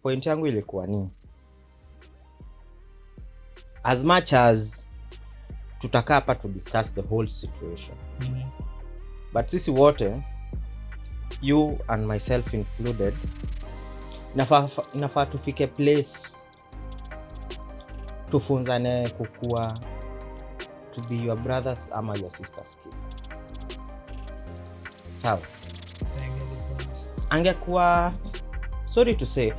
point yangu ilikuwa ni as much as tutakaa hapa to discuss the whole situation, but sisi wote, you and myself included, inafaa tufike place tufunzane kukua, to be your brothers ama your sisters keeper. Sawa? Angekuwa, sorry to say,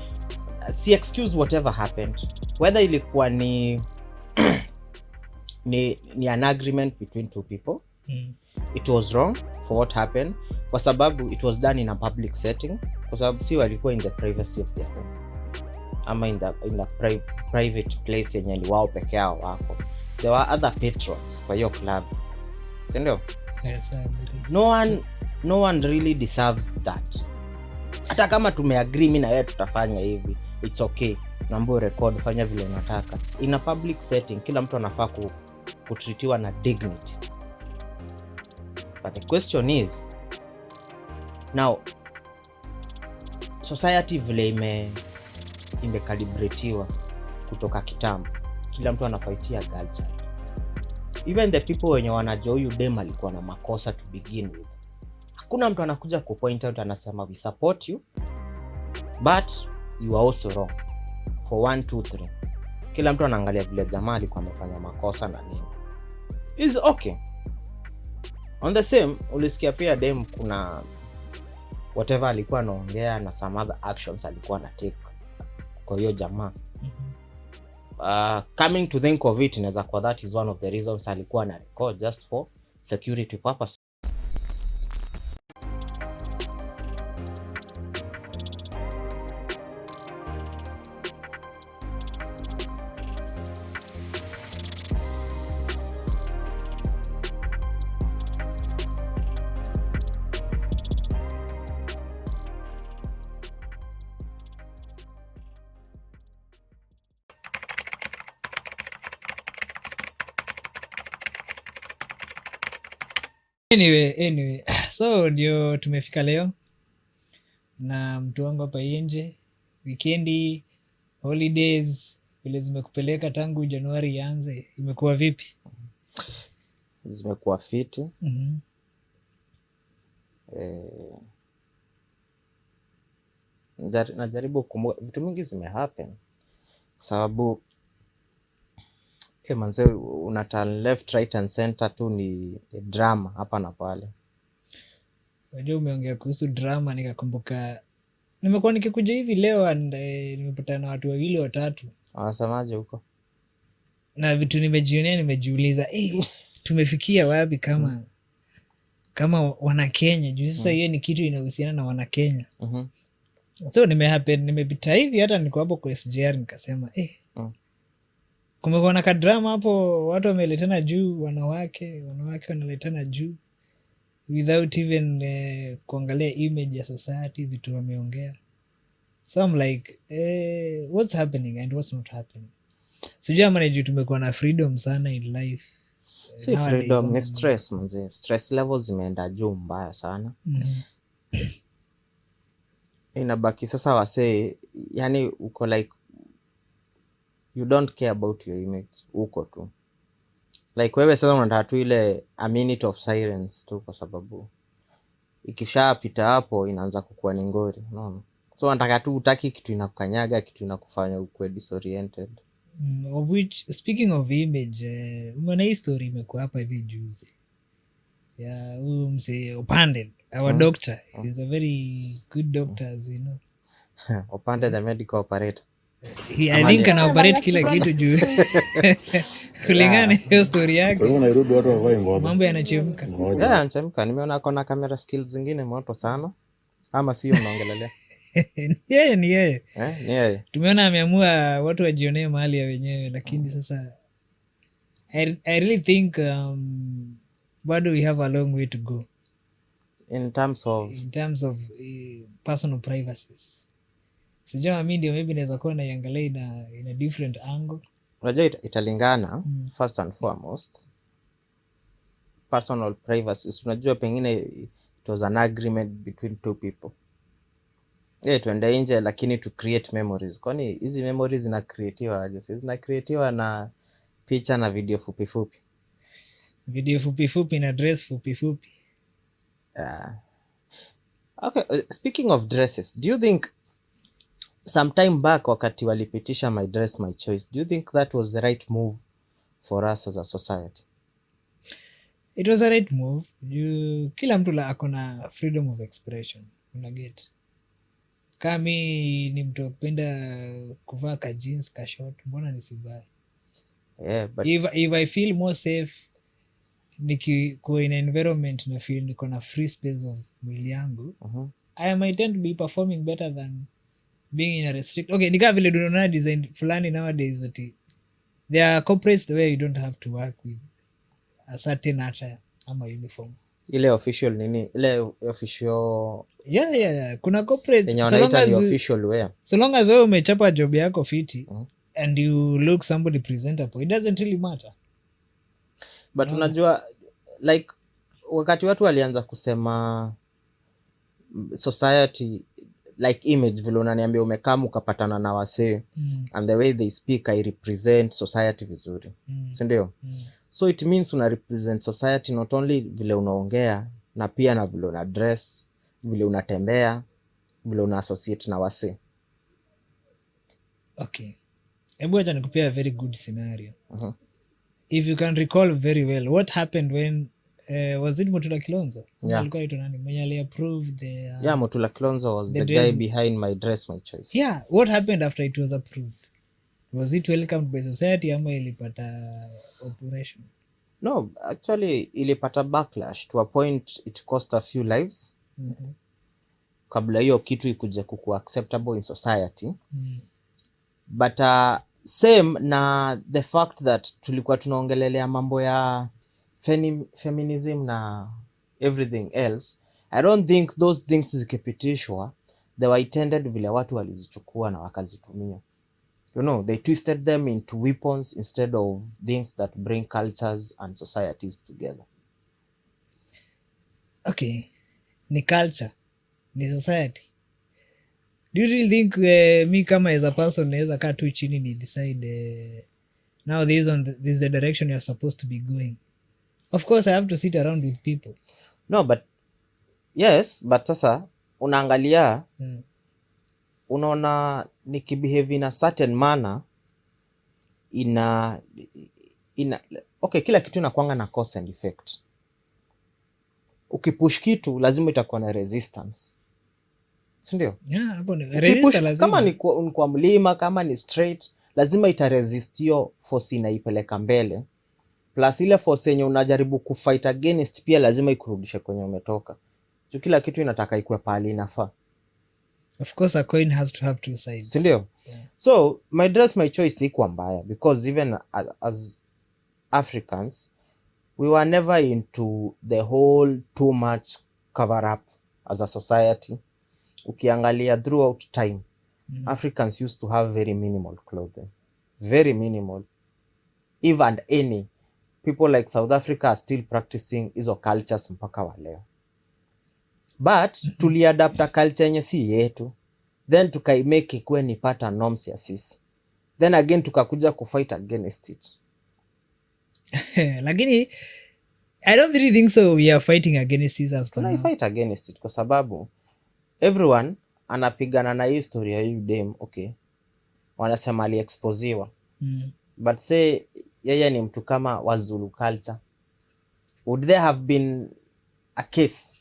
si excuse whatever happened, whether ilikuwa ni an agreement between two people. It was wrong for what happened, kwa sababu it was done in a public setting, kwa sababu si walikuwa in the privacy of their home ama in the private place yenye ni wao peke yao wako. There were other patrons kwa hiyo club, si ndio? Yes, I agree. No one really deserves that. Hata kama tumeagree mimi na wewe tutafanya hivi, it's okay, naomba record, fanya vile unataka. In a public setting, kila mtu anafaa kutritiwa na dignity. But the question is, now, society vile imekalibratiwa kutoka kitambo, kila mtu anafaitia girl child. Even the people wenye wanajua huyu dem alikuwa na makosa to begin with, hakuna mtu anakuja ku point out anasema we support you, but you are also wrong for 1 2 3. Kila mtu anaangalia vile jamaa alikuwa amefanya makosa na nini. Is okay. On the same, ulisikia pia dem kuna whatever alikuwa anaongea na some other actions alikuwa na take kwa hiyo jamaa. Coming to think of it, inaweza kwa that is one of the reasons alikuwa na record just for security purpose. Anyway, so ndio tumefika leo na mtu wangu hapa nje. Weekendi, holidays vile zimekupeleka tangu Januari ianze, imekuwa vipi? Zimekuwa fiti. Najaribu kumbuka vitu mingi zimehappen, sababu manze unaturn left right and center tu ni drama hapa na pale. Unajua umeongea kuhusu drama, nikakumbuka nimekuwa nikikuja hivi leo and nimepatana na watu 2 3. Wanasemaje huko? Na vitu nimejionea, nimejiuliza tumefikia wapi kama wana Kenya juu sasa hiyo ni kitu inahusiana na wana Kenya. So nimepita hivi, hata niko hapo kwa SGR nikasema kumekuwa na kadrama hapo, watu wameletana juu, wanawake wanaletana juu without even kuangalia image ya society, vitu wameongea. So I'm like what's happening and what's not happening. Sijui ama juu tumekuwa na freedom sana in life. Si freedom, ni stress manze. Stress levels zimeenda juu mbaya sana. Inabaki sasa wasee, yani uko like you don't care about your image, uko tu like wewe sasa unataka tu ile a minute of silence tu, kwa sababu ikishapita hapo inaanza kukua ni ngori, unaona? So unataka tu, utaki kitu inakukanyaga, kitu inakufanya ukue disoriented. Of which, speaking of image, umeona hii story imekuwa hapa hivi juzi ya huyu mse Opande, our doctor. He's a very good doctor, as you know. Opande the medical operator. I think ana operate kila kitu juu kulingana hiyo story yake. Kwa hiyo Nairobi watu wavae ngono, mambo yanachemka. Yanachemka. Nimeona kona camera skills zingine moto sana, ama sio unaongelelea? Ni yeye. Ni yeye. Tumeona ameamua watu wajionee mahali ya wenyewe, lakini sasa I really think bado we have a long way to go in terms of personal privacies. Sijua mimi ndio maybe naweza kuwa naiangalia in a different angle. Unajua italingana. First and foremost, personal privacy, unajua pengine it was an agreement between two people. tuende nje lakini to create memories. Kwani hizi memories zinacreatiwa aje? Zinacreatiwa na picha na video fupi fupi. Video fupi fupi na dress fupi fupi. Okay, speaking of dresses, do you think sometime back wakati walipitisha my dress my choice, do you think that was the right move for us as a society? It was a right move. Kila mtu akona freedom of expression, unaget. Kama mi ni mtu akupenda kuvaa ka jeans ka short, mbona nisivae? Yeah, but if I feel more safe nikikuwa in environment na feel niko na free space of mwili yangu, I might tend to be performing better than being in a restrict. Okay, nikaa vile dunaona design fulani nowadays that there are corporates the way you don't have to work with a certain attire ama uniform. Ile official nini? Ile official yeah. Kuna corporates yenye wanaita ni official wear. So long as wewe umechapa job yako fiti and you look somebody presentable, it doesn't really matter. But unajua like wakati watu walianza kusema society like image, vile unaniambia umekam ukapatana na wasee and the way they speak I represent society vizuri, si ndio? So it means una represent society not only vile unaongea na pia na vile una dress, vile unatembea, vile una associate na wasee. Okay, hebu acha nikupea a very good scenario. If you can recall very well what happened when was it Mutula Kilonzo? Alikuwa ito nani mwenye aliapprove the yeah, Mutula Kilonzo was the guy behind my dress my choice. Yeah, what happened after it was approved? Was it welcomed by society ama ilipata operation? No, actually ilipata backlash to a point it cost a few lives. Kabla hiyo kitu ikuje kuku acceptable in society. But same na the fact that tulikuwa tunaongelelea mambo ya feminism na everything else. I don't think those things zikipitishwa they were intended vile watu walizichukua na wakazitumia. You know, they twisted them into weapons instead of things that bring cultures and societies together. Okay, ni culture, ni society. Do you really think me kama as a person naweza kaa tu chini ni decide now this is the direction you're supposed to be going? Of course I have to sit around with people. No, but yes, but sasa unaangalia unaona nikibehave in a certain manner ina okay, kila kitu inakuanga na cause and effect. Ukipush kitu lazima itakuwa na resistance, si ndio? Yeah, hapo resistance kama ni kwa mlima, kama ni straight, lazima itaresist hiyo force inaipeleka mbele, plus ile force yenye unajaribu kufight against pia lazima ikurudishe kwenye umetoka. Juu kila kitu inataka ikue pale inafaa. Of course a coin has to have two sides, si ndio? Yeah. So my dress my choice ikuwa mbaya because even as Africans we were never into the whole too much cover up as a society. Ukiangalia throughout time Africans used to have very minimal clothing, very minimal. Even any people like South Africa are still practicing hizo cultures mpaka wa leo. But tuliadapta culture yenye si yetu, then tukaimake ikuwe ni pattern norms ya sisi, then again tukakuja kufight against it. Lakini I don't really think so we are fighting against it as well. Fight against it kwa sababu everyone anapigana na hii story ya you dem, okay, wanasema aliexposiwa. But say yeye ni mtu kama wa Zulu culture, would there have been a case?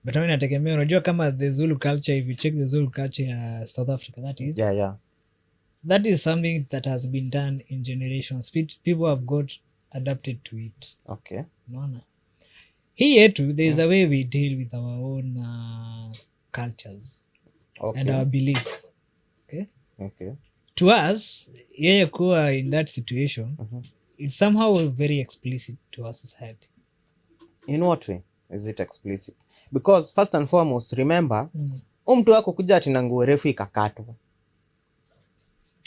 But I mean, nategemea, unajua kama the Zulu culture, if you check the Zulu culture South Africa, that is that is something that has been done in generations. People have got adapted to it. Okay. Unaona? Hii yetu, there is a way we deal with our own cultures and our beliefs. Okay. To us, yeye kuwa in that situation, it's somehow very explicit to our society. In what way is it explicit? Because first and foremost, remember, mtu wako kuja ati na nguo refu ikakatwa.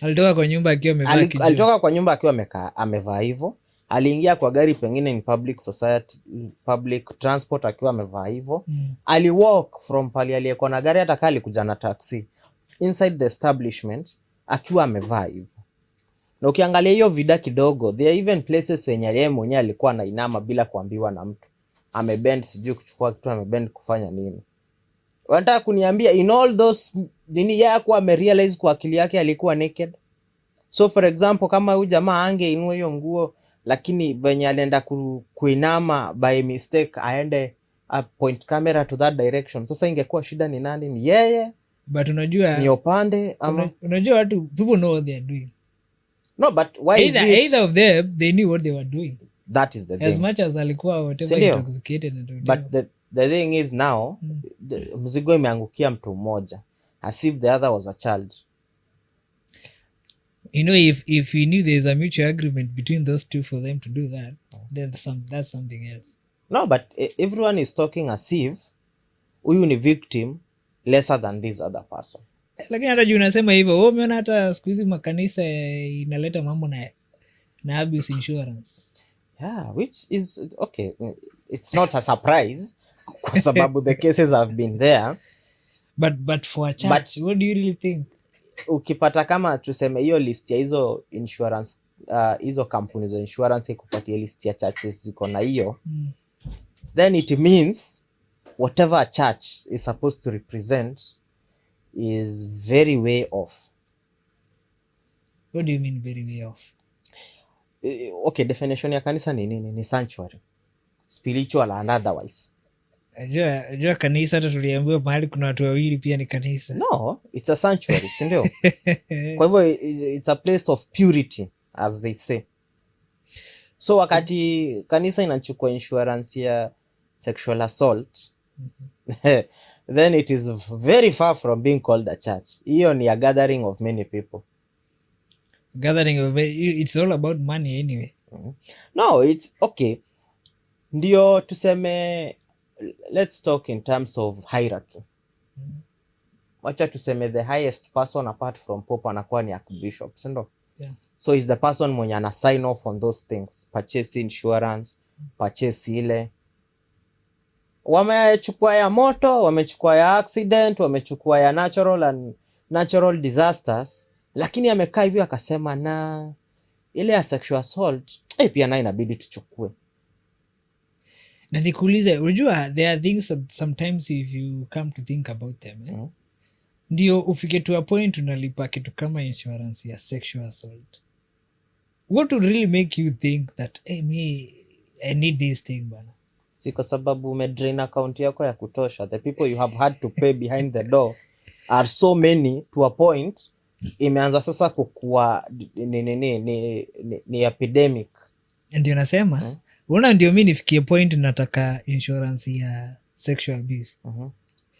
Alitoka kwa nyumba akiwa amevaa alitoka kwa nyumba akiwa amevaa hivyo. aliingia kwa gari pengine in public society, public transport akiwa amevaa hivyo. Ali walk from pali aliyekuwa na gari, hata kama alikuja na taxi, inside the establishment akiwa amevaa hivyo. Na ukiangalia hiyo vida kidogo, there are even places wenye yeye mwenyewe alikuwa anainama bila kuambiwa na mtu. Amebend sijui kuchukua kitu, amebend kufanya nini. Wanataka kuniambia in all those nini yeye kwa amerealize kwa akili yake alikuwa naked? So for example, kama huyu jamaa angeinua hiyo nguo, lakini venye alienda kuinama by mistake, aende point camera to that direction, sasa ingekuwa shida ni nani? Ni yeye? But unajua ni upande ama unajua watu, people know what they are doing. No, but why is it either of them they knew what they were doing? That is the thing. As much as alikuwa whatever intoxicated and whatever. But the thing is now mzigo imeangukia mtu mmoja, as if the other was a child. You know, if he knew there's a mutual agreement between those two for them to do that, then that's something else. No, but everyone is talking as if huyu ni victim lesser than this other person. Lakini hata juu unasema hivyo, wewe umeona hata siku hizi makanisa inaleta mambo na abuse insurance. Yeah, which is okay. It's not a surprise kwa sababu the cases have been there. But for a church, what do you really think? Ukipata kama tuseme hiyo list ya hizo insurance, hizo kampuni za insurance ikupatia list ya churches ziko na hiyo, then it means whatever a church is supposed to represent is very way off. What do you mean very way off? Okay, definition ya kanisa ni nini? Ni sanctuary, spiritual and otherwise. Ajua kanisa hata tuliambiwa mahali kuna watu wawili pia ni kanisa. No, it's a sanctuary, si ndio? Kwa hivyo it's a place of purity as they say. So wakati kanisa inachukua insurance ya sexual assault, then it is very far from being called a church. Hiyo ni a gathering of many people. It's all about money anyway. No, it's okay. Ndio tuseme, let's talk in terms of hierarchy. Wacha tuseme the highest person apart from Pope anakuwa ni Archbishop, si ndio? Yeah. So is the person mwenye ana sign off on those things, purchase insurance, purchase ile. Wamechukua ya moto, wamechukua ya accident, wamechukua ya natural disasters, lakini amekaa hivyo akasema na ile ya sexual assault pia na inabidi tuchukue. Na nikuulize, unajua there are things that sometimes if you come to think about them, ndio ufike to a point unalipa kitu kama insurance ya sexual assault. What would really make you think that I need this thing bana? Si kwa sababu umedrain account yako ya kutosha. The people you have had to pay behind the door are so many to a point imeanza sasa kukua ni epidemic. Ndio nasema una ndio mimi nifikie point nataka insurance ya sexual abuse.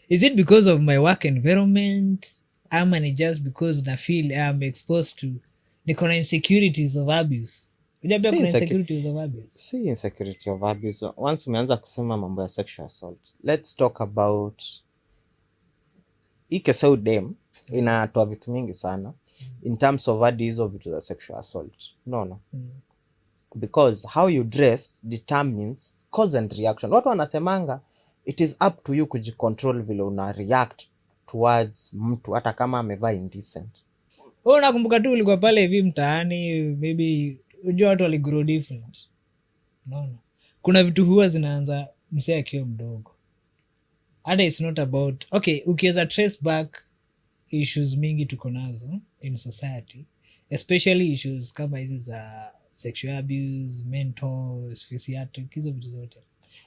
Is it because of my work environment ama ni just because na feel I'm exposed to the insecurities of abuse? Unajua kuna insecurities of abuse. Si insecurity of abuse. Once umeanza kusema mambo ya sexual assault, let's talk about ikesau dem inatoa vitu mingi sana in terms of hadi hizo vitu za sexual assault. No. Because how you dress determines cause and reaction. Watu wanasemanga it is up to you kujicontrol vile una react towards mtu hata kama amevaa indecent. Nakumbuka tu ulikuwa pale hivi mtaani, maybe unajua watu waligrow different. No. Kuna vitu huwa zinaanza msee akiwa mdogo. Hata it's not about ukiweza trace back issues mingi tuko nazo in society, especially issues kama hizi za sexual abuse, mental, psychiatric, hizo vitu zote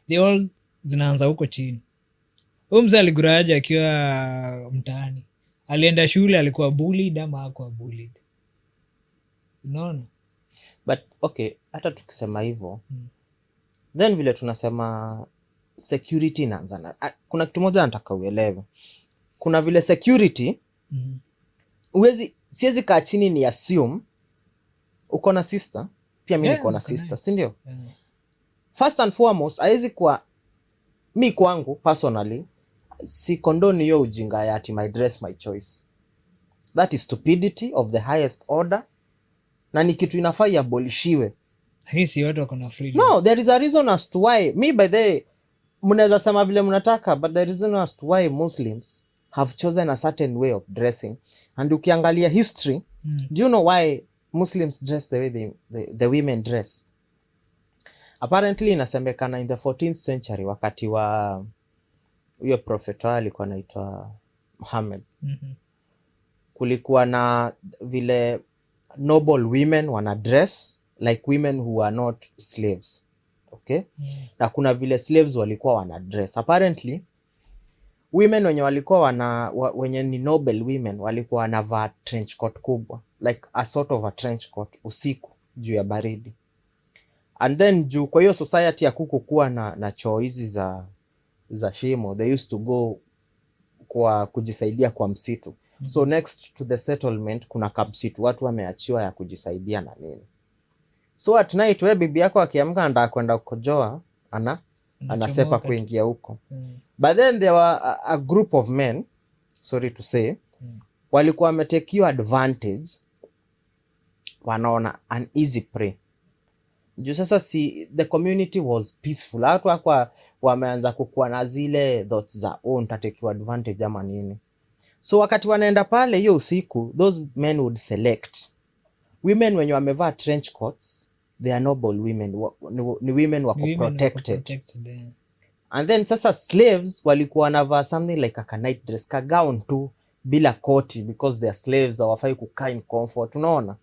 they all zinaanza huko chini. Mzee aliguraje akiwa mtaani? Alienda shule, alikuwa bullied ama hakuwa bullied? Unaona? But hata tukisema hivyo then vile tunasema security inaanza na kuna kitu moja nataka uelewe. Kuna vile security siwezi kaa chini ni assume uko na sister pia mimi niko na sister, si ndio? First and foremost, haiwezi kwa mi kwangu personally si condone hiyo ujinga ya ati my dress my choice. That is stupidity of the highest order, na ni kitu inafaa iabolishiwe Lakini si watu wako na freedom. No, there is a reason as to why. Me by the mnaweza sema vile mnataka, but there is a reason as to why Muslims have chosen a certain way of dressing. And ukiangalia history, do you know why Muslims dress the way the women dress? Apparently inasemekana in the 14th century, wakati wa huyo prophet alikuwa anaitwa Muhammad, kulikuwa na vile noble women wana dress like women who are not slaves. Okay? Na kuna vile slaves walikuwa wana dress. Apparently women wenye walikuwa wenye ni noble women walikuwa wanavaa trench coat kubwa, like a sort of a trench coat usiku juu ya baridi. And then juu kwa hiyo society ya kukuwa na choo hizi za shimo, they used to go kwa kujisaidia kwa msitu. So next to the settlement kuna kamsitu watu wameachiwa ya kujisaidia na nini. So at night we bibi yako akiamka anataka kwenda kukojoa, anasepa kuingia huko. But then there were a group of men, sorry to say, walikuwa wametekiwa advantage, wanaona an easy prey. Juu sasa the community was peaceful. Watu wako wameanza kukuwa na zile thoughts za tatekiwa advantage ama nini. So wakati wanaenda pale hiyo usiku, those men would select women wenye wamevaa trench coats, they are noble women, ni women wako protected. And then sasa slaves walikuwa wanavaa something like a night dress, ka gown tu bila koti, because they are slaves, hawafai kukaa in comfort, unaona?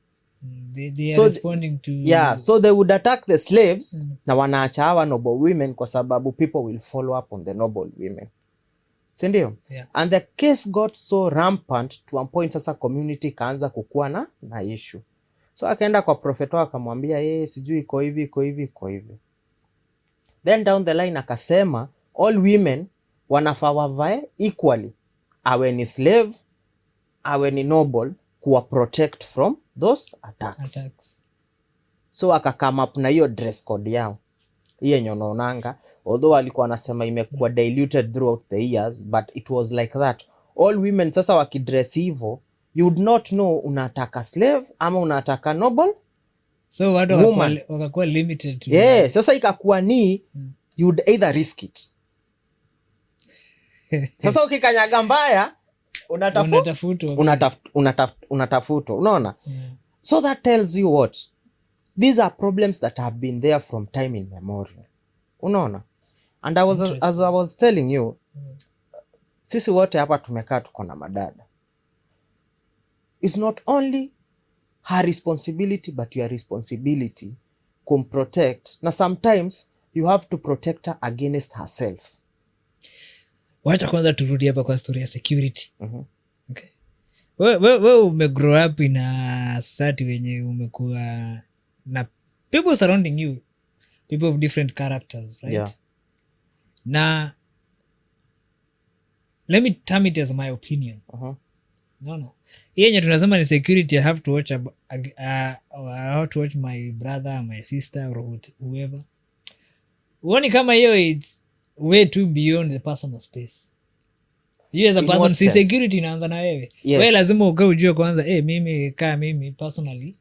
They are responding to... Yeah, so they would attack the slaves, na wanaacha hawa noble women kwa sababu people will follow up on the noble women. Sindio? Yeah. And the case got so rampant to a point sasa community kaanza kukuwa na issue. So akaenda kwa prophet akamwambia sijui iko hivi. Then down the line akasema all women wanafaa wavae equally, awe ni slave awe ni noble, kuwa protect from those attacks. So akakame up na hiyo dress code yao hiyo nyonaonanga, although alikuwa anasema imekuwa diluted throughout the years, but it was like that. All women sasa wakidress hivyo, you would not know unataka slave ama unataka noble. So watu wakakuwa limited to sasa ikakuwa ni you would either risk it. Sasa ukikanyaga mbaya unatafutwa, unaona? So that tells you what? These are problems that have been there from time immemorial. Unaona? And as I was telling you, sisi wote hapa tumekaa tuko na madada. It's not only her responsibility but your responsibility kumprotect. Na sometimes you have to protect her against herself. Wacha kwanza turudi hapa kwa story ya security. Okay. Wewe umegrow up in a society wenye umekuwa na people surrounding you, people of different characters, right? Yeah. Na let me term it as my opinion. No. Yenye tunasema ni security, I have to watch my brother, my sister or whoever. Uoni kama hiyo it's way too beyond the personal space. You as a person, si security inaanza na wewe. Yes. Wewe lazima ukae ujue kwanza, mimi personally.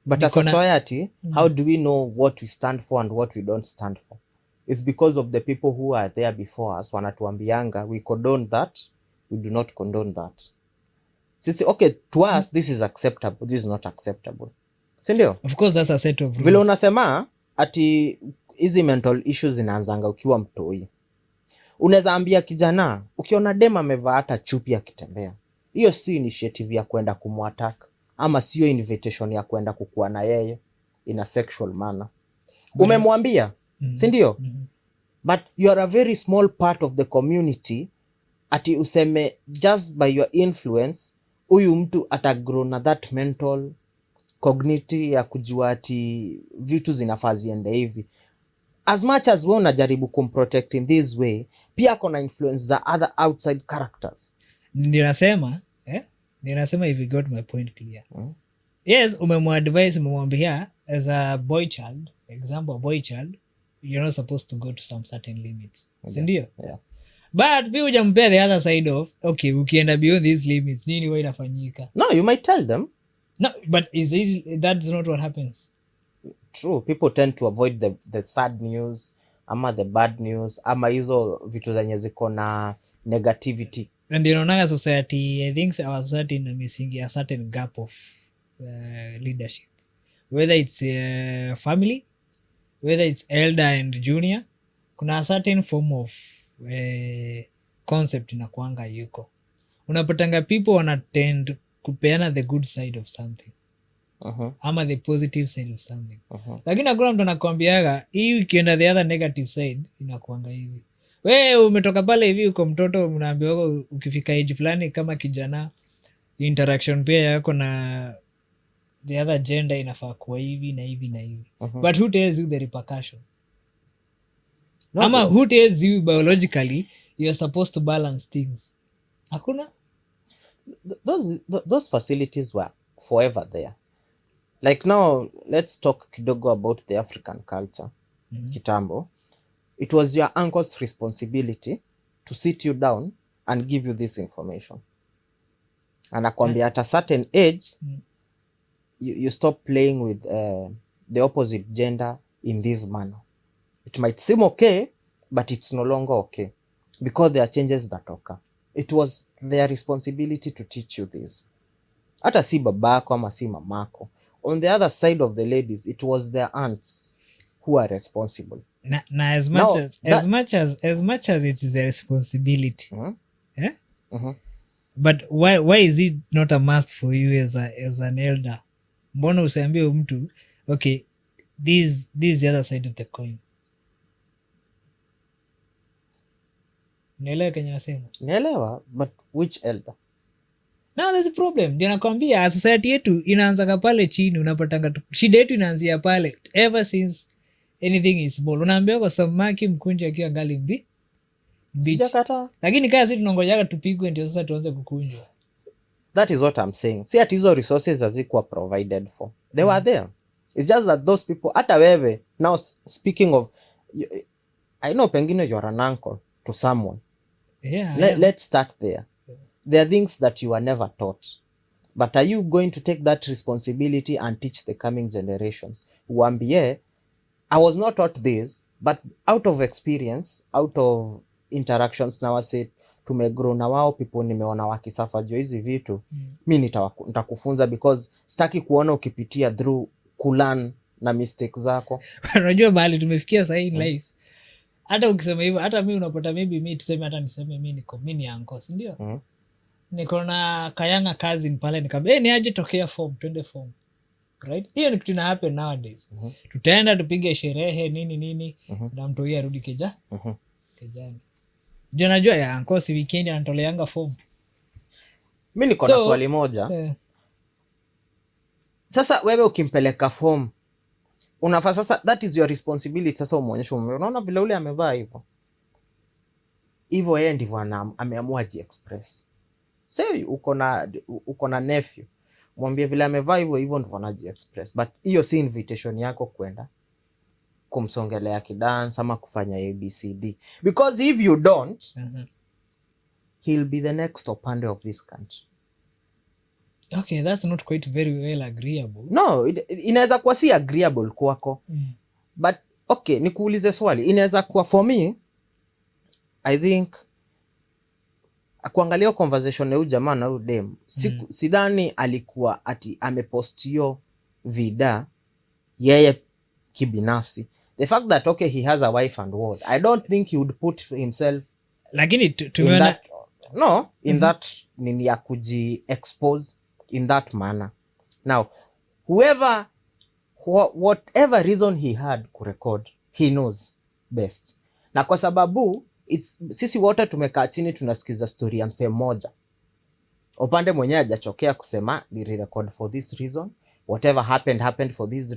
But as a society, how do we know what we stand for and what we don't stand for? It's because of the people who are there before us. Wanatuambianga, we condone that, we do not condone that. Sisi, okay, to us, this is acceptable, this is not acceptable. Sindio? Of course, that's a set of rules. Vile unasema, ati hizi mental issues zinaanzanga ukiwa mtoi. Unaweza ambia kijana, ukiona dema amevaa hata chupi akitembea, hiyo si initiative ya kwenda kumwattack, ama sio invitation ya kwenda kukua na yeye in a sexual manner. Umemwambia, sindio? But you are a very small part of the community, ati useme just by your influence huyu mtu atagrow na that mental cognitive ya kujua ati vitu zinafaa ziende hivi. As much as we unajaribu kumprotect in this way, pia kona influence za other outside characters. Ninasema if you got my point clear. Yes, umemwambia as a boy child, you're not supposed to go to some certain limits. Sindio? Yeah. But pia hujampea the other side of, okay, ukienda beyond these limits, nini huwa inafanyika? No, you might tell them. No, but that's not what happens. True, people tend to avoid the sad news ama the bad news ama hizo vitu zenye ziko na negativity. And inaonaga society, I think our society ina missing a certain gap of leadership, whether it's family, whether it's elder and junior, kuna a certain form of concept inakuanga yuko, unapatanga people wanatend kupeana the good side of something ama the positive side of something, lakini hakuna mtu anakwambiaga hii ukienda the other negative side inakuanga hivi. We umetoka pale hivi uko mtoto, mnaambiwa ukifika age fulani kama kijana, interaction pia yako na the other gender inafaa kuwa hivi na hivi na hivi. But who tells you the repercussion? Ama who tells you biologically you're supposed to balance things? Hakuna. Those facilities were forever there. Like now, let's talk kidogo about the African culture. Kitambo, it was your uncle's responsibility to sit you down and give you this information. Anakwambia at a certain age, you stop playing with the opposite gender in this manner. It might seem okay, but it's no longer okay because there are changes that occur. It was their responsibility to teach you this. Hata si babako ama si mamako. On the other side of the ladies, it was their aunts who are responsible. Na as much as it is a responsibility, but why is it not a must for you as an elder? Mbona usiambie mtu okay, this is the other side of the coin? Unaelewa kenye nasema? Naelewa, but which elder? Now there's a problem. Ndio nakwambia society yetu inaanzaka pale chini, unapatanga shida yetu inaanzia pale ever since anything is small. Unaambia kwa samaki mkunje akiwa ngali mbichi. Sijakata. Lakini kazi tunangojaga tupigwe ndio sasa tuanze kukunjwa. That is what I'm saying. See, at hizo resources hazikuwa provided for. They were there. It's just that those people, hata wewe, now speaking of, I know pengine you're an uncle to someone. Yeah. Let's start there. There are things that you are never taught. But are you going to take that responsibility and teach the coming generations? Uambie, I was not taught this, but out of experience, out of interactions na wase tumegrow na wao, people nimeona wakisafa juu hizi vitu, mi nitakufunza because sitaki kuona ukipitia through kulearn na mistakes zako. Unajua mahali tumefikia sasa in life. Hata ukisema hivyo, hata mimi unapata maybe mimi tuseme hata niseme mimi ni uncle, si ndio? Niko na kayanga cousin pale nikamwambia ni aje tokea form, twende form. Right? Hiyo ni kitu ina happen nowadays. Tutaenda tupige sherehe nini na mtu yeye arudi kijani. Jana najua ya uncle si weekend anatoleanga form. Mimi niko na swali moja. Sasa wewe ukimpeleka form unafaa sasa, that is your responsibility. Sasa umuonyeshe, unaona vile ule amevaa hivyo yeye ndivyo ameamua ji-express. Sasa uko na nephew, mwambie vile amevaa hivyo ndivyo anaji-express, but hiyo si invitation yako kwenda kumsongelea kidance ama kufanya ABCD, because if you don't he'll be the next opande of this country. Okay, that's not quite very well agreeable. No, inaweza kuwa si agreeable kwako. But okay, nikuulize swali. Inaweza kuwa for me, I think kuangalia conversation na huyu jamaa na huyu dem, sidhani alikuwa ati amepost hiyo vida yeye kibinafsi. The fact that okay he has a wife and what, I don't think he would put himself lakini tumeona in that nini ya kuji expose in that manner. Now whatever reason he had kurecord, he knows best. Na kwa sababu sisi wote tumekaa chini tunasikiza story ya msee mmoja, upande mwenyewe hajachokea kusema ni record for this reason, whatever happened for this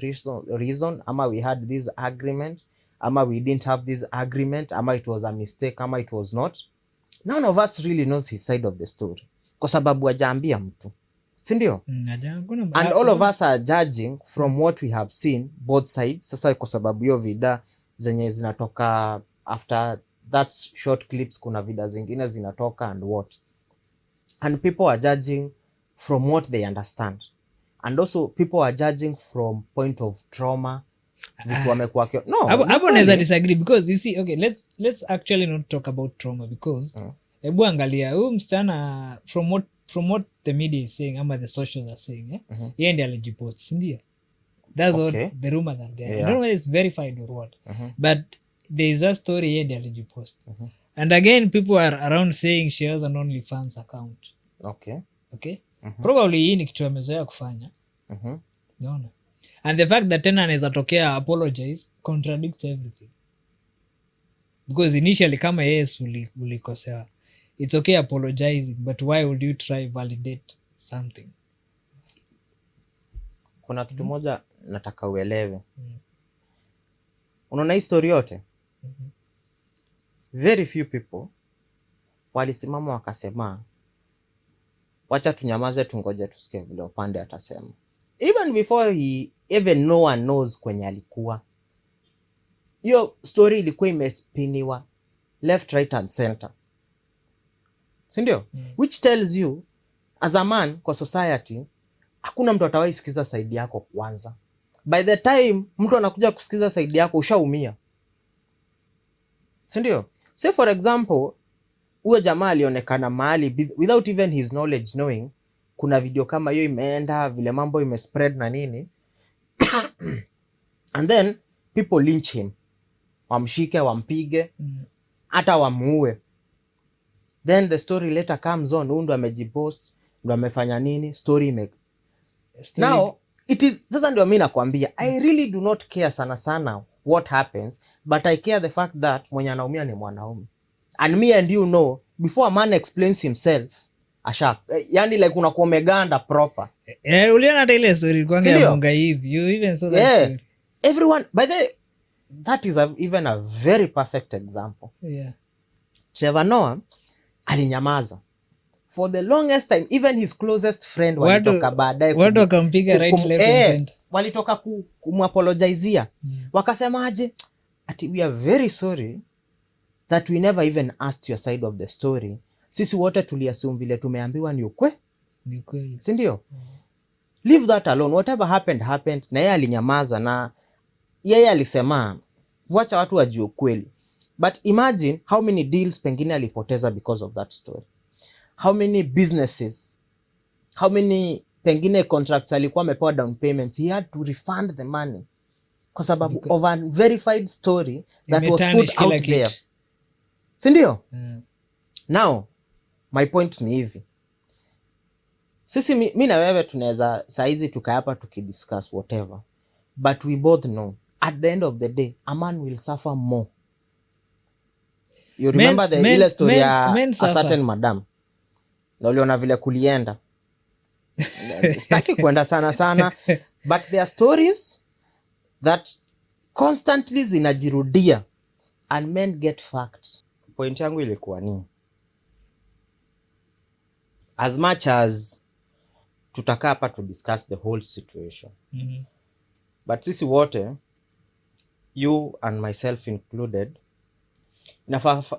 reason, ama we had this agreement, ama we didn't have this agreement, ama it was a mistake, ama it was not. None of us really knows his side of the story kwa sababu hajaambia mtu, si ndio? And all of us are judging from what we have seen both sides. Sasa kwa sababu hiyo vida zenye zinatoka after that short clips, kuna vida zingine zinatoka and what, and people are judging from what they understand, and also people are judging from point of trauma vitu wamekuwa no, hapo naweza disagree because you see, okay, let's actually not talk about trauma because hebu angalia huyu msichana from what the media is saying ama the socials are saying, yeye ndiye alijipost, si ndio? That's what the rumor that there. I don't know whether it's verified or what. But there is a story yeye ndiye alijipost. And again people are around saying she has an OnlyFans account. Okay. Probably hii ni kitu amezoea kufanya. Naona. And the fact that tena anaweza tokea apologize contradicts everything. Because initially kama yes ulikosea, it's okay apologizing, but why would you try validate something? Kuna kitu moja nataka uelewe. Unaona hii story yote? Very few people walisimama wakasema wacha tunyamaze tungoje tusikie vile upande atasema. Even before no one knows kwenye alikuwa. Hiyo story ilikuwa imespiniwa left, right and center. Si ndio? Which tells you as a man kwa society hakuna mtu atawahi sikiza side yako kwanza. By the time mtu anakuja kusikiza side yako ushaumia. Si ndio? Say for example, huyo jamaa alionekana mahali without even his knowledge knowing kuna video kama hiyo imeenda vile mambo imespread na nini. And then people lynch him. Wamshike, wampige, hata wamuue. Then the story later comes on, ndo amejipost, ndo amefanya nini, story. Now, it is, sasa ndio mimi nakwambia, I really do not care sana what happens, but I care the fact that mwenye anaumia ni mwanaume. And me and you know, before a man explains himself, yani like unakuwa umeganda proper. Uliona hata ile story kwanga ya Munga hivi, you even saw that story. Everyone, by the that is even a very perfect example. Trevor Noah alinyamaza for the longest time. Even his closest friend walitoka baadaye watu wakampiga right, left and center. Walitoka kumapologizea. Wakasema aje ati we are very sorry that we never even asked your side of the story. Sisi wote tuliassume vile tumeambiwa ni ukweli. Si ndio? Leave that alone. Whatever happened. Na yeye alinyamaza na yeye alisema wacha watu wajue ukweli. But imagine how many deals pengine alipoteza because of that story. How many businesses, how many pengine contracts alikuwa amepewa down payments, he had to refund the money kwa sababu of a verified story that was put out there. Si ndio? Now, my point ni hivi. Sisi mimi na wewe tunaweza saizi tukayapa tukidiscuss whatever. But we both know at the end of the day a man will suffer more. You remember ile story ya a certain madam. Na uliona vile kulienda. Sitaki kwenda sana but there are stories that constantly zinajirudia and men get fucked. Point yangu ilikuwa nini? As much as tutakaa hapa to discuss the whole situation. But sisi wote, you and myself included,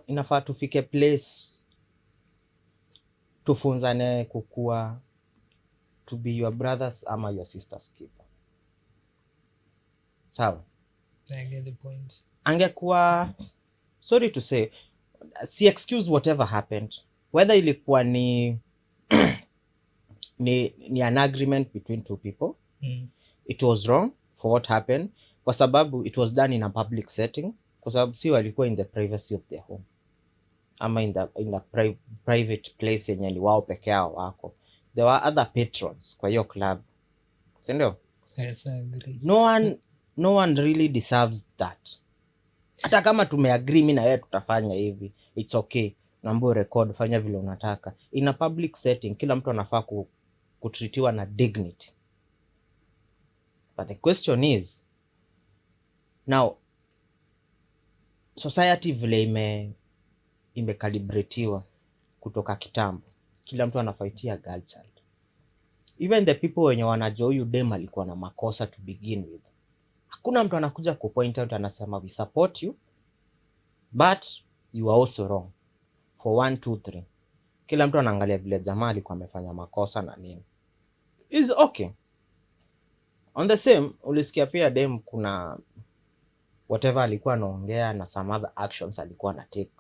inafaa tufike place tufunzane kukua, to be your brothers ama your sisters keeper. Sawa? I get the point. Angekuwa, sorry to say, si excuse whatever happened. Whether ilikuwa ni an agreement between two people. It was wrong for what happened. Kwa sababu it was done in a public setting. Kwa sababu si walikuwa in the privacy of their home. Ama in a private place yenye ni wao peke yao wako. There were other patrons kwa hiyo club. Si ndio? Yes, I agree. No one really deserves that. Hata kama tumeagree mimi na wewe tutafanya hivi, it's okay. Naomba record, fanya vile unataka. In a public setting, kila mtu anafaa kutritiwa na dignity. But the question is, now, society vile imekalibratiwa kutoka kitambo. Kila mtu anafaitia girl child. Even the people wenye wanajua huyu dem alikuwa na makosa to begin with. Hakuna mtu anakuja kupoint out anasema we support you, but you are also wrong. For 1, 2, 3. Kila mtu anaangalia vile jamaa alikuwa amefanya makosa na nini. Is okay. On the same, ulisikia pia dem kuna whatever alikuwa anaongea na some other actions alikuwa na take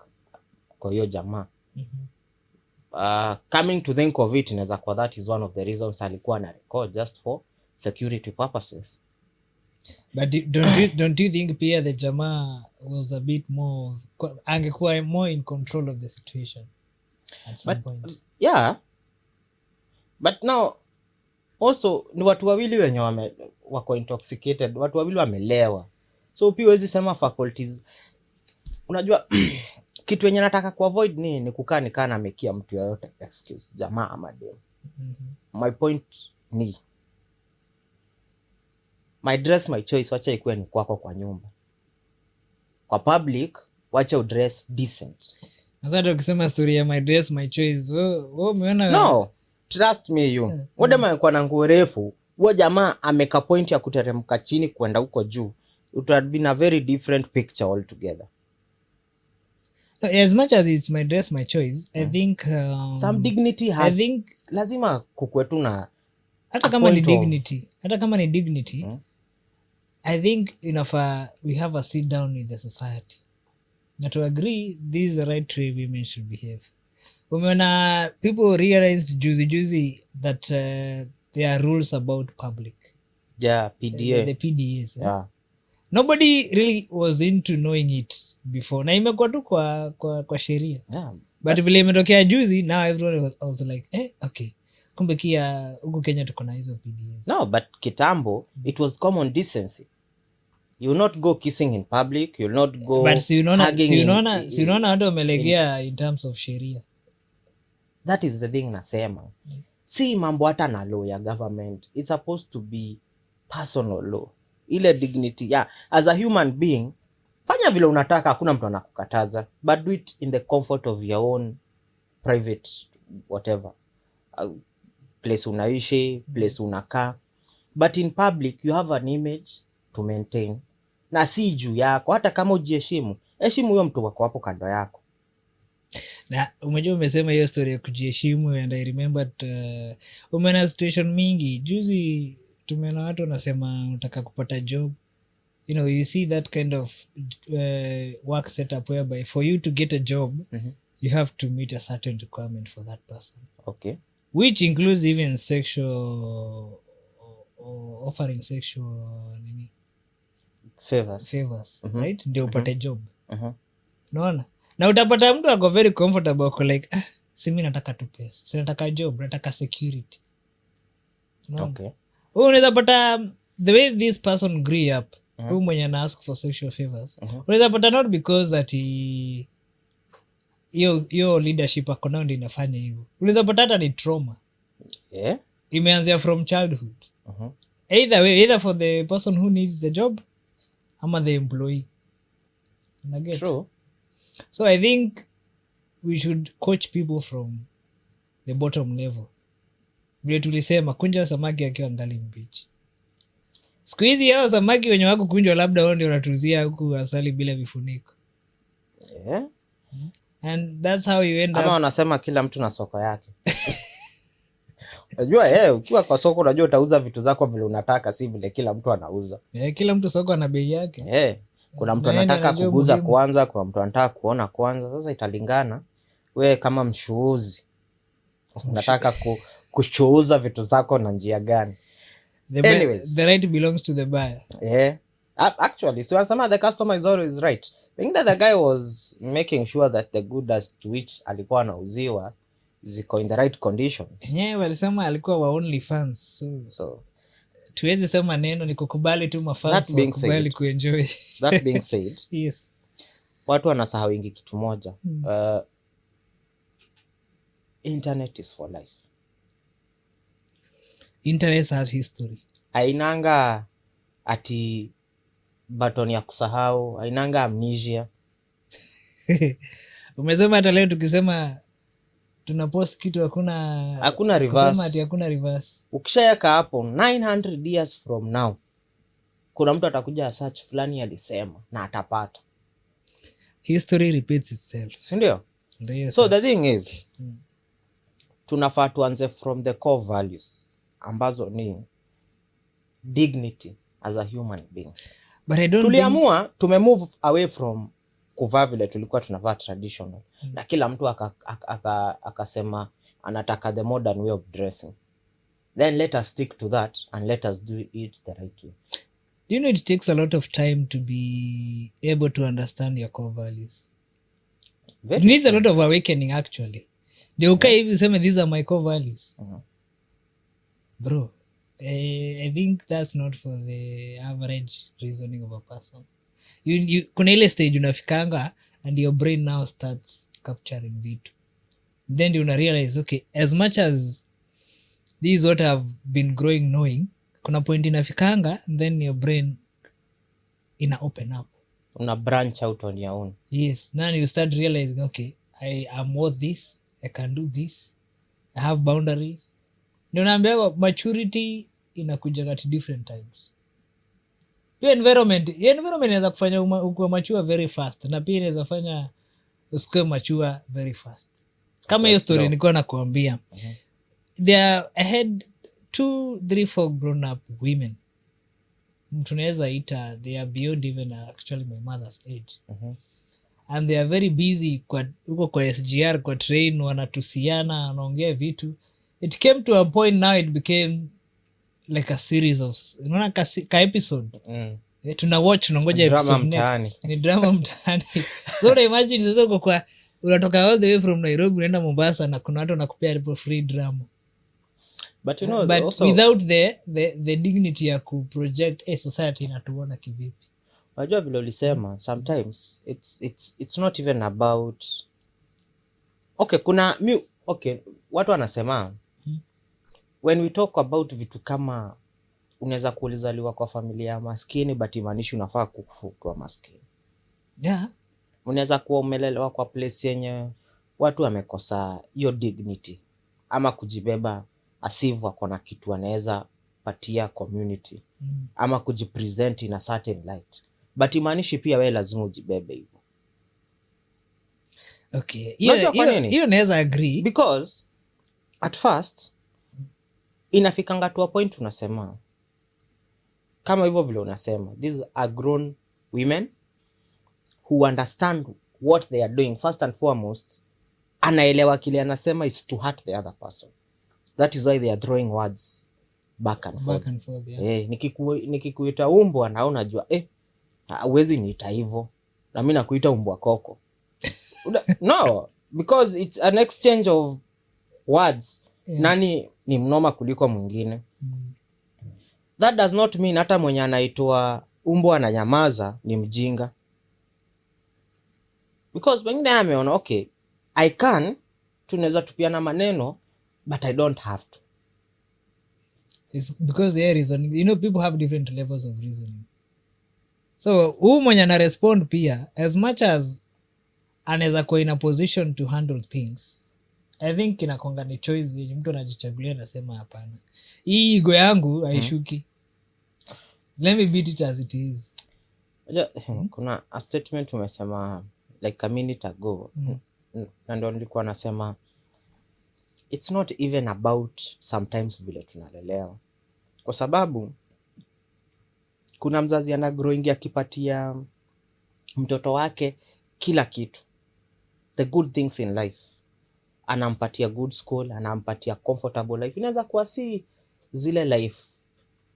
kwa hiyo jamaa. Coming to think of it, inaweza kwa that is one of the reasons alikuwa na record just for security purposes. But don't you think pia the jamaa was a bit more, angekuwa more in control of the situation at some point? Yeah, but now also ni watu wawili wenye wako intoxicated, watu wawili wamelewa, so pia huwezi sema faculties. Unajua kitu yenye nataka kuavoid ni kukaa nikaa na mekia mtu yoyote excuse, jamaa ama dem. My point ni my dress my choice, wacha ikuwe ni kwako kwa nyumba. Kwa public wacha udress decent. Sasa ukisema story ya my dress my choice, wewe umeona? No, trust me you. Wode kwa na nguo refu, huo jamaa ameka point ya kuteremka chini kwenda huko juu. It would have been a very different picture altogether. As much as it's my dress my choice, I think some dignity has, I think lazima kukwetu na hata kama ni dignity, I think inafaa we have a sit down with the society na to agree this is the right way women should behave. Umeona people realized juzi that there are rules about public. Yeah, PDA. The PDAs. Yeah. Nobody really was into knowing it before. Na imekuwa tu kwa sheria. Yeah. But vile imetokea juzi, now everyone was like, okay. Kumbe kia huku Kenya tuko na hizo PDAs. No, but kitambo it was common decency. You will not go kissing in public, you will not go hugging. Si unaona watu wamelegea in terms of sheria. That is the thing nasema. Si mambo hata na law ya government. It's supposed to be personal law. Ile dignity. Yeah, as a human being, fanya vile unataka, hakuna mtu anakukataza. But do it in the comfort of your own private whatever. Place unaishi, place unakaa. But in public, you have an image to maintain. Na si juu yako, hata kama ujiheshimu, heshimu huyo mtu wako hapo kando yako. Na umejua umesema hiyo story ya kujiheshimu, and I remembered umeona situation mingi. Juzi tumeona watu wanasema unataka kupata job. You know, you see that kind of work setup whereby for you to get a job, you have to meet a certain requirement for that person. Okay. Which includes even sexual or offering sexual favors, right? Ndio upate job. Naona? Na utapata mtu ako very comfortable ako like, si mimi nataka tu pesa, si nataka job, nataka security. Okay. Unaweza pata the way this person grew up, huyu mwenye ana ask for sexual favors, unaweza pata not because that hiyo leadership ako nao ndio inafanya hivyo. Unaweza pata hata ni trauma. Yeah. Imeanzia from childhood. Either for the person who needs the job ama the employee. True. So I think we should coach people from the bottom level. Vile tulisema kunja samaki akiwa ngali mbichi. Siku hizi hao samaki wenye wako kunjwa labda wao ndio wanatuzia huku asali bila vifuniko. Yeah. And that's how you end up. Ama wanasema kila mtu na soko yake. Unajua ukiwa kwa soko unajua utauza vitu zako vile unataka, si vile kila mtu anauza. Kila mtu soko ana bei yake. Kuna mtu anataka kuguza kwanza, kuna mtu anataka kuona kwanza. Sasa italingana we kama mchuuzi unataka kuchuuza vitu zako na njia gani. Anyways, the right belongs to the buyer. Actually, so asama the customer is always right. I think that the guy was making sure that the goods to which alikuwa anauziwa ziko in the right condition. Walisema alikuwa wa only fans. So tuwezi sema neno ni kukubali tu mafans wakubali kuenjoy. That being said, yes. Watu wanasahau ingi kitu moja. Internet is for life. Internet has history. Hainanga ati button ya kusahau, hainanga amnesia. Umesema hata leo tukisema tunapost kitu hakuna reverse. Kusema ati hakuna reverse. Ukishaweka hapo 900 years from now, kuna mtu atakuja search fulani alisema na atapata. History repeats itself. Si ndio? So the thing is, tunafaa tuanze from the core values ambazo ni dignity as a human being. But I don't tuliamua tumemove away from kuvaa vile tulikuwa tunavaa traditional. Na kila mtu akasema anataka the modern way of dressing. Then let us stick to that and let us do it the right way. Do you know it takes a lot of time to be able to understand your core values? It needs a lot of awakening actually. Ndio ukae hivi useme these are my core values. Bro, I think that's not for the average reasoning of a person. Kuna ile stage unafikanga and your brain now starts capturing vitu. Then you realize, okay, as much as this is what I've been growing knowing, kuna point inafikanga and then your brain ina open up. Una branch out on your own. Yes, now you start realizing, okay, I am worth this, I can do this, I have boundaries. Ndio naambia maturity inakuja at different times. Pia environment inaweza kufanya ukuwe mature very fast na pia inaweza fanya usikuwe mature very fast. Kama hiyo story nilikuwa nakuambia. I had 2, 3, 4 grown up women. Tunaweza ita they are beyond even actually my mother's age. And they are very busy huko kwa SGR, kwa train, wanatusiana, wanaongea vitu. It came to a point now it became like a series of, unaona ka episode. Tuna watch, tunangoja episode next. Ni drama mtaani. So imagine sasa uko kwa unatoka all the way from Nairobi unaenda Mombasa na kuna watu wanakupea hapo free drama. But you know, but also, without the dignity ya ku project a society inatuona kivipi. Unajua vile ulisema sometimes it's not even about watu wanasema when we talk about vitu kama unaweza kuulizaliwa kwa familia maskini but imanishi unafaa kufukiwa maskini. Yeah. Unaweza kuwa umelelewa kwa place yenye watu wamekosa hiyo dignity ama kujibeba asivu wako na kitu anaweza patia community ama kujipresent in a certain light. But imanishi pia wewe lazima ujibebe hivyo. Okay. Hiyo naweza agree. Because at first inafikanga to a point unasema kama hivyo vile unasema these are grown women who understand what they are doing. First and foremost, anaelewa kile anasema is to hurt the other person. That is why they are throwing words back and forth. Yeah. Nikikuita umbwa na unajua huwezi niita hivyo na mimi nakuita umbwa koko. No, because it's an exchange of words. Yeah. Nani ni mnoma kuliko mwingine. That does not mean hata mwenye anaitwa umbwa na nyamaza ni mjinga. Because wengine ameona okay, I can, tunaweza tupiana maneno but I don't have to. It's because there is, you know, people have different levels of reasoning. So huyu mwenye ana respond pia as much as anaweza kuwa in a position to handle things, I think inakonga ni choice yenye mtu anajichagulia nasema hapana. Hii ego yangu haishuki. Let me beat it as it is. Kuna a statement umesema like a minute ago. Na ndio nilikuwa nasema it's not even about sometimes vile tunalelewa. Kwa sababu kuna mzazi ana growing akipatia mtoto wake kila kitu. The good things in life. Anampatia good school, anampatia comfortable life. Inaweza kuwa si zile life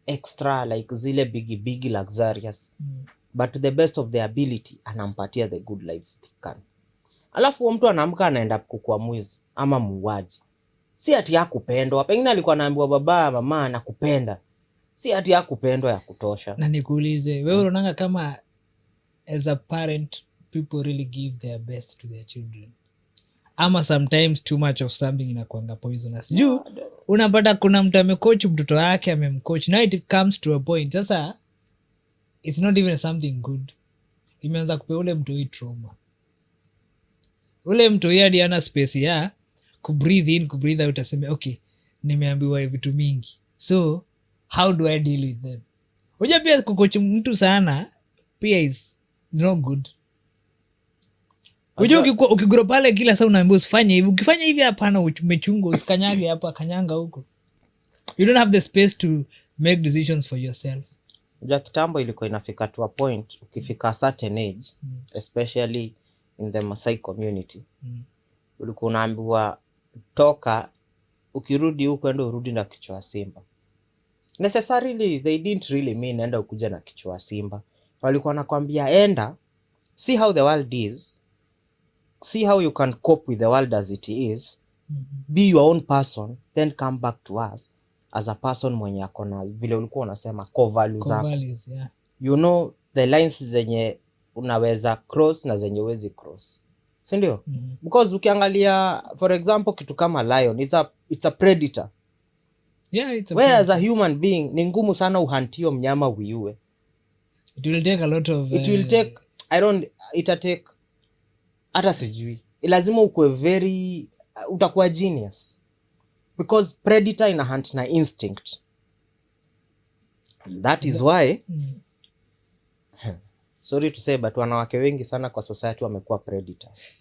extra like zile big luxurious. But to the best of their ability anampatia the good life they can. Alafu mtu anaamka anaenda kukua mwizi ama muuaji. Si ati hakupendwa. Pengine alikuwa anaambiwa baba mama anakupenda. Si ati hakupendwa ya kutosha. Na nikuulize, wewe unaona kama as a parent people really give their best to their children? Ama sometimes too much of something inakuanga poisonous. Juu unapata kuna mtu amecoach mtoto wake amemcoach. Now it comes to a point sasa it's not even something good. Imeanza kupea ule mtu hii trauma. Ule mtu hii hadi ana space ya kubreathe in, kubreathe out, aseme okay, nimeambiwa vitu mingi. So how do I deal with them? Unajua pia kucoach mtu sana pia is not good. Unajua ukigura pale kila saa unaambiwa usifanye hivi. Ukifanya hivi hapana umechunga, usikanyage hapa, kanyanga huko. You don't have the space to make decisions for yourself. Ja kitambo ilikuwa inafika to a point, ukifika a certain age, especially in the Maasai community, ulikuwa unaambiwa toka, ukirudi huko enda urudi na kichwa simba. Necessarily they didn't really mean enda ukuja na kichwa simba. Walikuwa nakwambia enda, see how the world is, see how you can cope with the world as it is, be your own person, then come back to us as a person mwenye akona vile ulikuwa unasema core values zako. Yeah. You know the lines zenye unaweza cross na zenye uwezi cross, si ndio? Because ukiangalia for example kitu kama lion, it's a predator. Yeah, it's a where as a human being ni ngumu sana uhantio mnyama uiue. It will take a lot of itatake hata sijui, lazima ukue very utakuwa genius, because predator ina hunt na instinct. That is why sorry to say but wanawake wengi sana kwa society wamekuwa predators.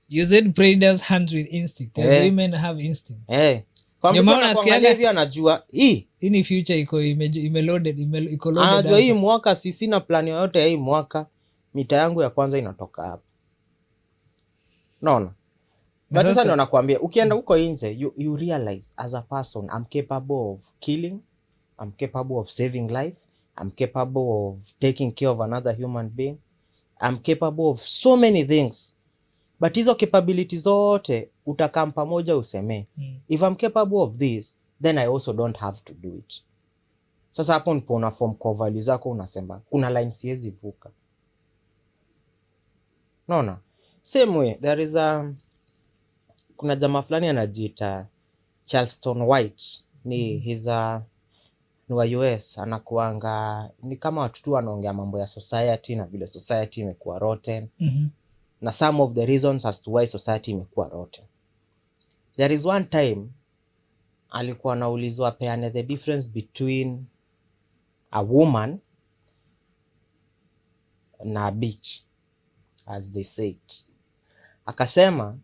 You said predators hunt with instinct. Women have instinct. Kwa mtu anakuangalia hivi anajua hii ni future iko imeloaded, iko loaded. Anajua hii mwaka sina plan yoyote ya hii mwaka, mita yangu ya kwanza inatoka hapa. Naona. But sasa ndio nakwambia ukienda huko nje you realize as a person I'm capable of killing, I'm capable of saving life, I'm capable of taking care of another human being, I'm capable of so many things. But hizo capabilities zote utakaa pamoja useme if I'm capable of this then I also don't have to do it. Sasa hapo ndipo una form core values zako, unasema kuna line siwezi vuka. Naona same way there is kuna jamaa fulani anajiita Charleston White, ni ni wa US, anakuanga ni kama watu tu wanaongea mambo ya society na vile society imekuwa rotten. Na some of the reasons as to why society imekuwa rotten. There is one time alikuwa anaulizwa peane the difference between a woman na a bitch, as they say it. Akasema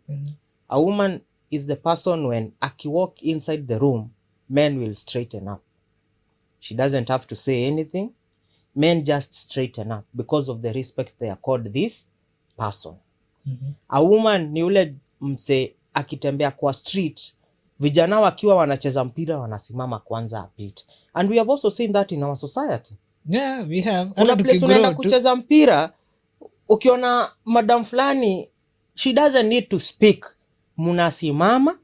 a woman is the person when akiwalk inside the room men will straighten up. She doesn't have to say anything, men just straighten up because of the respect they accord this person. A woman ni ule mse akitembea kwa street, vijana wakiwa wanacheza mpira wanasimama kwanza apite. And we have also seen that in our society. Yeah, we have. Kuna place unaenda kucheza mpira, ukiona madam fulani, she doesn't need to speak, munasimama,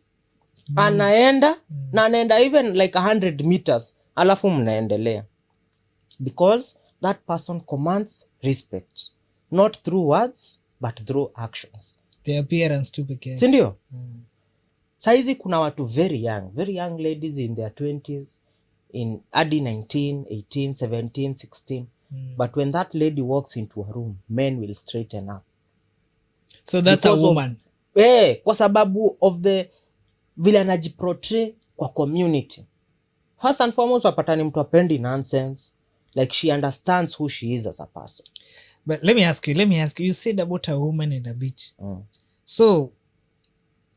anaenda, na anaenda even like 100 meters, alafu mnaendelea. Because that person commands respect, not through words, but through actions. The appearance to be careful. Sindio? Saizi kuna watu very young ladies in their 20s, in adi 19, 18, 17, 16. But when that lady walks into a room, men will straighten up. So that's because a woman. Kwa sababu of the vile anajiportray kwa community. First and foremost, wapatani mtu apendi nonsense. Like she understands who she is as a person. But let me ask you, you said about a woman and a bitch. So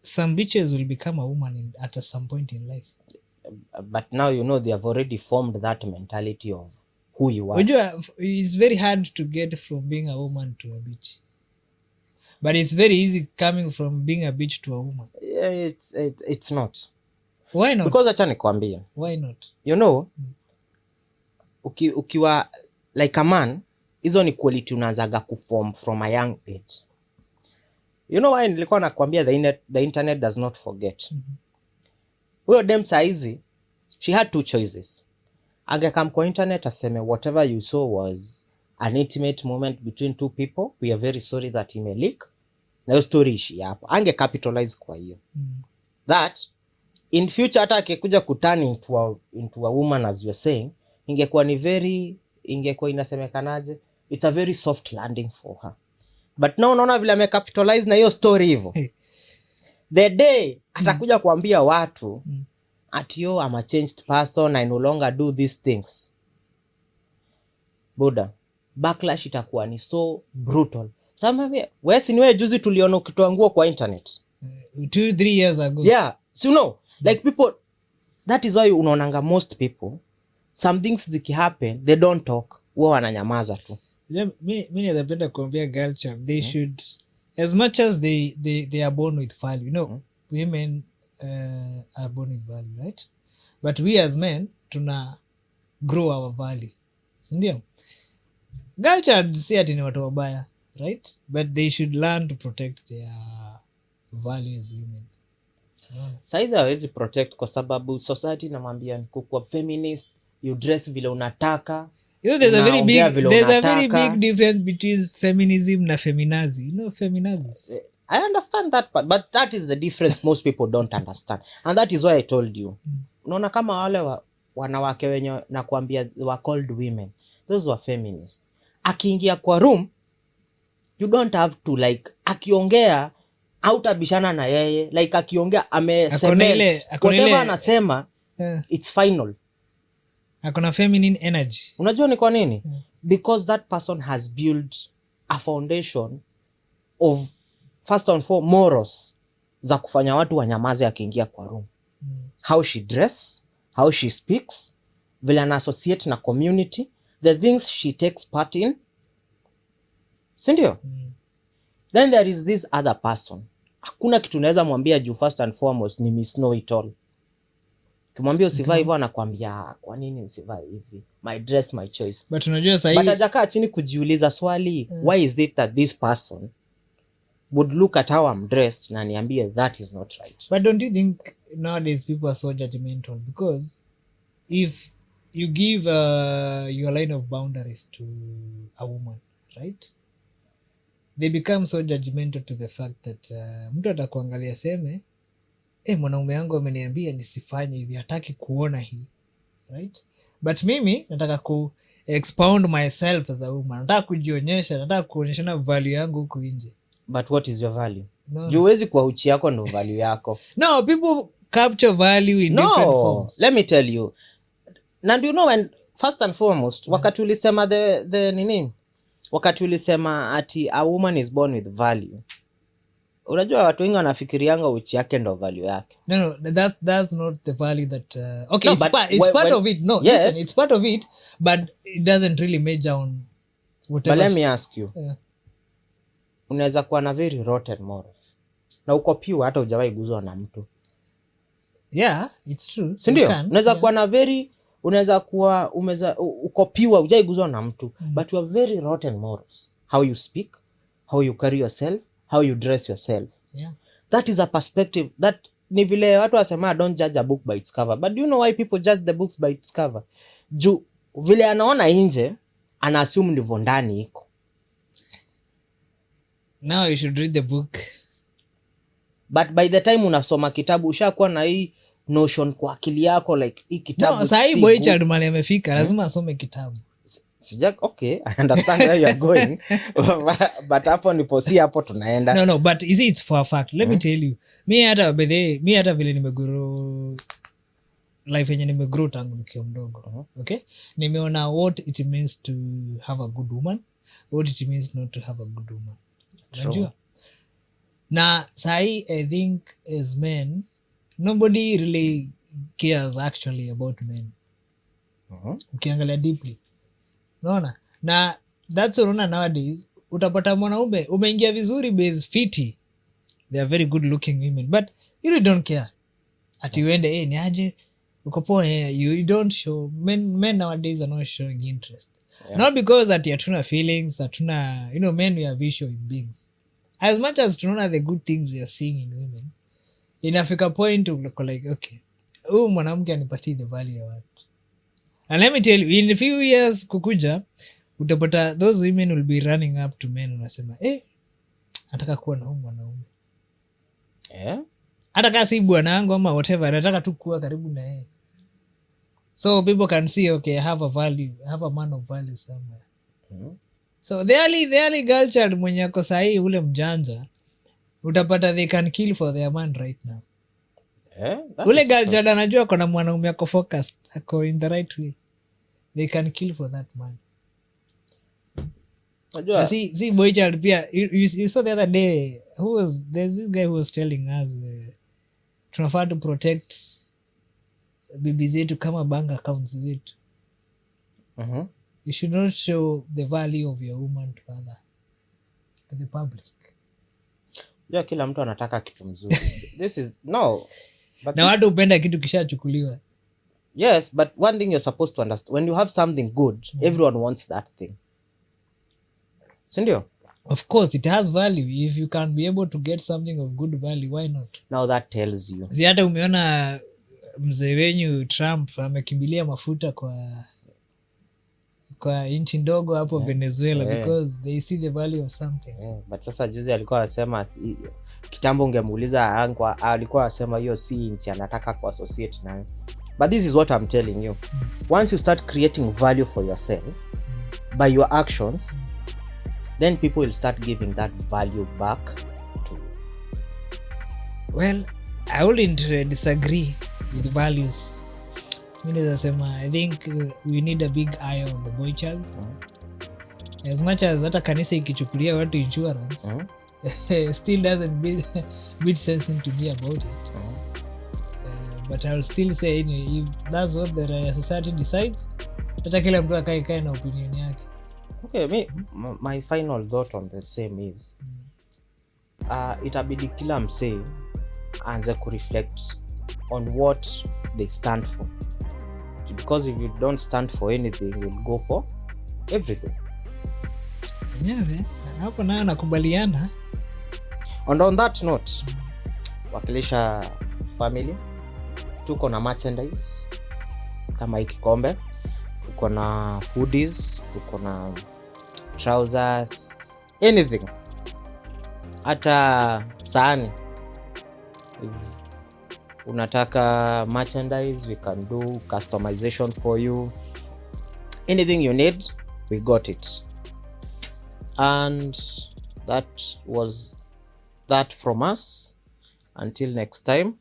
some bitches will become a woman at some point in life. But now you know they have already formed that mentality of who you are. It's very hard to get from being a woman to a bitch. But it's very easy coming from being a bitch to a woman. Yeah, it's not. Why not? Because acha nikwambie. Why not? You know, ukiwa like a man, hizo ni quality unazaga kuform from a young age. You know why nilikuwa nakwambia the internet does not forget. Huyo dem saizi, she had two choices. Angekam kwa internet aseme whatever you saw was an intimate moment between two people, we are very sorry that ime leak, na hiyo story ishi hapo. Ange capitalize kwa hiyo. That in future hata akikuja kutani into a woman as you're saying, ingekuwa inasemekanaje, it's a very soft landing for her. But now unaona vile ame capitalize na hiyo story hivyo. The day atakuja kuambia watu at yo I'm a changed person, I no longer do these things, Buddha, backlash itakuwa ni so brutal. Sasa wewe si niwe juzi tuliona ukitoa nguo kwa internet 2-3 years ago. Yeah, so you know, like people, that is why unaonanga most people some things zikihappen they don't talk, huwa wananyamaza tu. Mi nazapenda kuambia girl child they should, as much as they are born with value, you know, women are born with value, right? But we as men tuna grow our value, sindio? Girl child si ati ni watu wabaya, right? But they should learn to protect their value as women. Saizi hawezi protect kwa sababu society namwambia kukuwa feminist, you dress vile unataka. You know, there's a very big difference between feminism na feminazi. You know feminazi? I understand that part, but that is the difference most people don't understand. And that is why I told you. Unaona kama wale wanawake wenye nakwambia were called women, those were feminists. Akiingia kwa room, you don't have to like, akiongea hautabishana na yeye, like akiongea amecement whatever anasema, it's final. Akona feminine energy. Unajua ni kwa nini? Because that person has built a foundation of first and foremost morals za kufanya watu wanyamaze akiingia kwa room. How she dress, how she speaks, vile ana associate na community, the things she takes part in. Sindio? Then there is this other person. Hakuna kitu naweza mwambia juu first and foremost ni miss know it all. Kimwambia usivai hivyo anakuambia kwa nini usivai hivi? My dress, my choice. But unajua sahi, but hajakaa chini kujiuliza swali, why is it that this person would look at how I'm dressed na niambie that is not right? But don't you think nowadays people are so judgmental? Because if you give your line of boundaries to a woman, right? They become so judgmental to the fact that mtu atakuangalia seme, mwanaume yangu ameniambia nisifanye hivi, hataki kuona hii, right? But mimi nataka ku expound myself as a woman, nataka kujionyesha, nataka kuonyeshana value yangu huku nje. But what is your value? No. Juwezi kwa uchi yako ndo value yako. No, people capture value in different forms. Let me tell you. And you know, when first and foremost, wakati ulisema the nini? Wakati ulisema ati a woman is born with value. Unajua watu wengi wanafikirianga uchi yake ndo value yake. No, that's not the value that okay, no, it's part of it. No, yes. Listen, it's part of it, but it doesn't really measure on whatever. But let me ask you. Unaweza kuwa na very rotten morals na uko pure hata hujawahi guzwa na mtu. Yeah, it's true. Sindio? Unaweza kuwa na very, unaweza kuwa uko pure hujawahi guzwa na mtu, but you have very rotten morals. How you speak, how you carry yourself, how you dress yourself. Yeah. That is a perspective that ni vile watu wasema don't judge a book by its cover. But do you know why people judge the books by its cover? Juu vile anaona nje ana assume ndivyo ndani iko. Now you should read the book. But by the time unasoma kitabu ushakuwa na hii notion kwa akili yako like hii kitabu. No, sahi boy child mali amefika lazima asome kitabu. Okay, I understand where you are going. But hapo nipo si hapo tunaenda. No, but you see it's for a fact. Let me tell you. Mi hata vile nimegrow life yenye nimegrow tangu nikiwa mdogo. Okay? Nimeona what it means to have a good woman, what it means not to have a good woman. Unajua? Na sahi I think as men nobody really cares actually about men. Ukiangalia deeply. Unaona? Na that's unaona nowadays utapata mwanaume umeingia vizuri base fiti. They are very good looking women but you really don't care. Ati uende ni aje uko poa you don't show men nowadays are not showing interest. Yeah. Not because ati hatuna feelings, hatuna, you know, men we are visual beings. As much as tunaona the good things we are seeing in women, inafika point to look like okay, mwanamke anipatie the value ya watu. And let me tell you, in a few years kukuja, utapata those women will be running up to men unasema, nataka kuwa na huyu mwanaume. Hata kama si bwanangu ama whatever, nataka tu kuwa karibu na yeye. So people can see, okay, I have a value, I have a man of value somewhere. So the early girl child mwenye ako sahi ule mjanja, utapata they can kill for their man right now. Ule girl child anajua kuna mwanaume ako focused, ako in the right way. They can kill for that man. See boy child pia, you saw the other day, there's this guy who was telling us, tunafaa to protect bibi zetu kama bank accounts zetu. you should not show the value of your woman to the public. Yeah, kila mtu anataka kitu mzuri. This is no. But Na watu upenda kitu kishachukuliwa. Yes, but one thing you're supposed to understand, when you have something good, everyone wants that thing. Sindio? Of course, it has value. If you can be able to get something of good value, why not? Now that tells you. Si hata umeona mzee wenyu Trump amekimbilia mafuta kwa nchi ndogo hapo Venezuela because they see the value of something. But sasa juzi alikuwa anasema kitambo ungemuuliza alikuwa anasema hiyo si nchi anataka ku associate nayo. But this is what I'm telling you. Once you start creating value for yourself by your actions, then people will start giving that value back to you. Well, I wouldn't disagree with values. I think we need a big eye on the boy child. As much as hata kanisa ikichukulia watu insurance, still doesn't build sense into me about it. But I'll still say, if that's what the society decides, hata kila mtu akae na opinion yake. Okay, my final thought on the same is itabidi kila msee aanze kureflect on what they stand for, because if you don't stand for anything you'll go for everything. Hapo nayo nakubaliana. And on that note, Wakilisha family, tuko na merchandise kama hiki kikombe, tuko na hoodies, tuko na trousers, anything, hata sahani. If unataka merchandise, we can do customization for you. Anything you need, we got it. And that was that from us. Until next time.